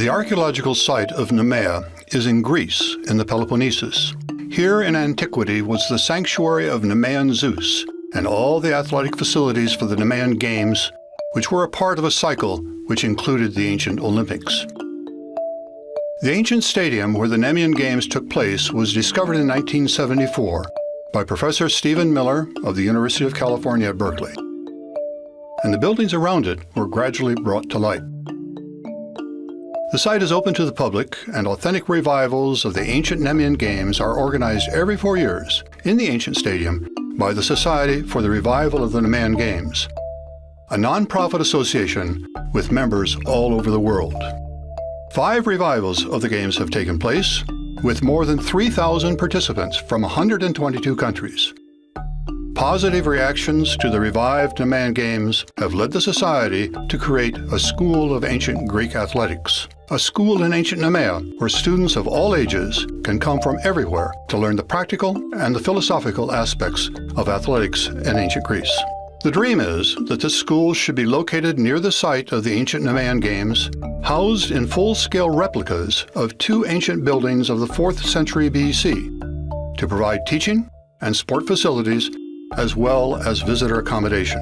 The archaeological site of Nemea is in Greece, in the Peloponnesus. Here in antiquity was the sanctuary of Nemean Zeus and all the athletic facilities for the Nemean Games, which were a part of a cycle which included the ancient Olympics. The ancient stadium where the Nemean Games took place was discovered in 1974 by Professor st.Miller of the University of California at Berkeley, and the buildings around it were gradually brought to light. The site is open to the public, and authentic revivals of the ancient Nemean Games are organized every 4 years in the ancient stadium by the Society for the Revival of the Nemean Games, a non-profit association with members all over the world. 5 revivals of the Games have taken place, with more than 3,000 participants from 122 countries. Positive reactions to the revived Nemean Games have led the Society to create a School of Ancient Greek Athletics, a school in ancient Nemea where students of all ages can come from everywhere to learn the practical and the philosophical aspects of athletics in ancient Greece. The dream is that this school should be located near the site of the ancient Nemean Games, housed in full-scale replicas of 2 ancient buildings of the 4th century BC, to provide teaching and sport facilities as well as visitor accommodation.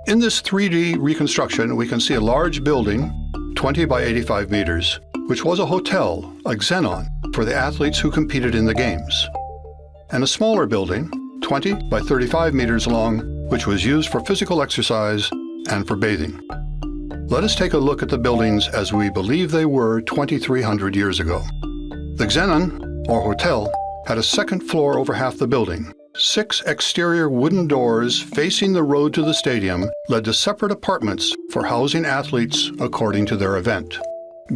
In this 3D reconstruction, we can see a large building, 20 by 85 meters, which was a hotel, a xenon, for the athletes who competed in the Games, and a smaller building, 20 by 35 meters long, which was used for physical exercise and for bathing. Let us take a look at the buildings as we believe they were 2,300 years ago. The xenon, or hotel, had a second floor over half the building. 6 exterior wooden doors facing the road to the stadium led to separate apartments for housing athletes according to their event.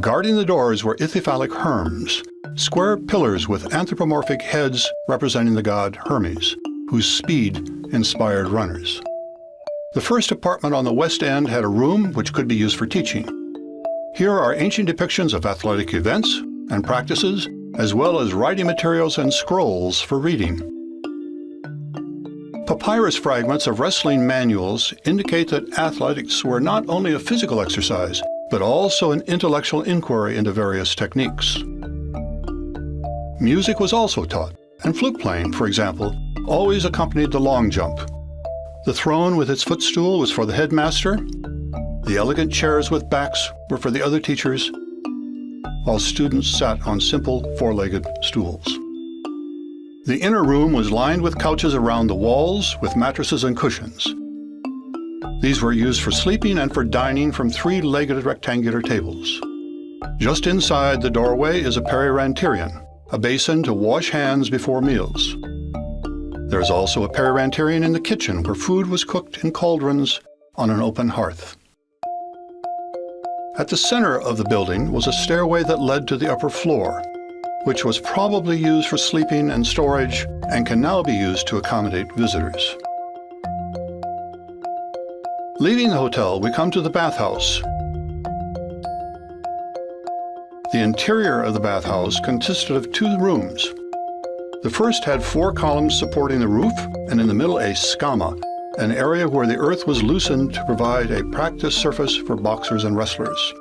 Guarding the doors were ithyphallic herms, square pillars with anthropomorphic heads representing the god Hermes, whose speed inspired runners. The first apartment on the west end had a room which could be used for teaching. Here are ancient depictions of athletic events and practices, as well as writing materials and scrolls for reading. Papyrus fragments of wrestling manuals indicate that athletics were not only a physical exercise, but also an intellectual inquiry into various techniques. Music was also taught, and flute playing, for example, always accompanied the long jump. The throne with its footstool was for the headmaster, the elegant chairs with backs were for the other teachers, while students sat on simple 4-legged stools. The inner room was lined with couches around the walls with mattresses and cushions. These were used for sleeping and for dining from 3-legged rectangular tables. Just inside the doorway is a periranterion, a basin to wash hands before meals. There is also a periranterion in the kitchen where food was cooked in cauldrons on an open hearth. At the center of the building was a stairway that led to the upper floor, which was probably used for sleeping and storage and can now be used to accommodate visitors. Leaving the hotel, we come to the bathhouse. The interior of the bathhouse consisted of 2 rooms. The first had 4 columns supporting the roof, and in the middle a skama, an area where the earth was loosened to provide a practice surface for boxers and wrestlers.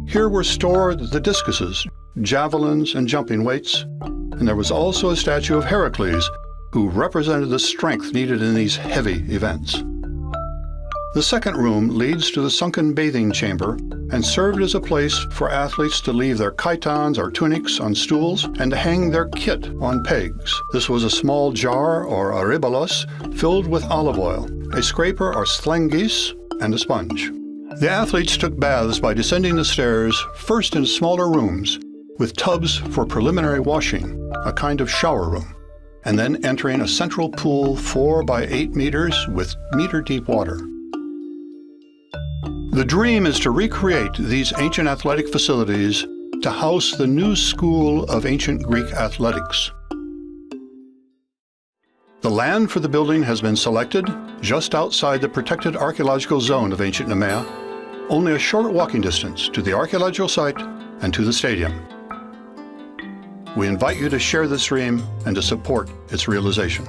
Here were stored the discuses, javelins, and jumping weights, and there was also a statue of Heracles, who represented the strength needed in these heavy events. The second room leads to the sunken bathing chamber and served as a place for athletes to leave their chitons or tunics on stools and to hang their kit on pegs. This was a small jar or arybalos filled with olive oil, a scraper or stlengis, and a sponge. The athletes took baths by descending the stairs, first in smaller rooms, with tubs for preliminary washing, a kind of shower room, and then entering a central pool 4 by 8 meters with meter-deep water. The dream is to recreate these ancient athletic facilities to house the new school of ancient Greek athletics. The land for the building has been selected just outside the protected archaeological zone of ancient Nemea, only a short walking distance to the archaeological site and to the stadium. We invite you to share this dream and to support its realization.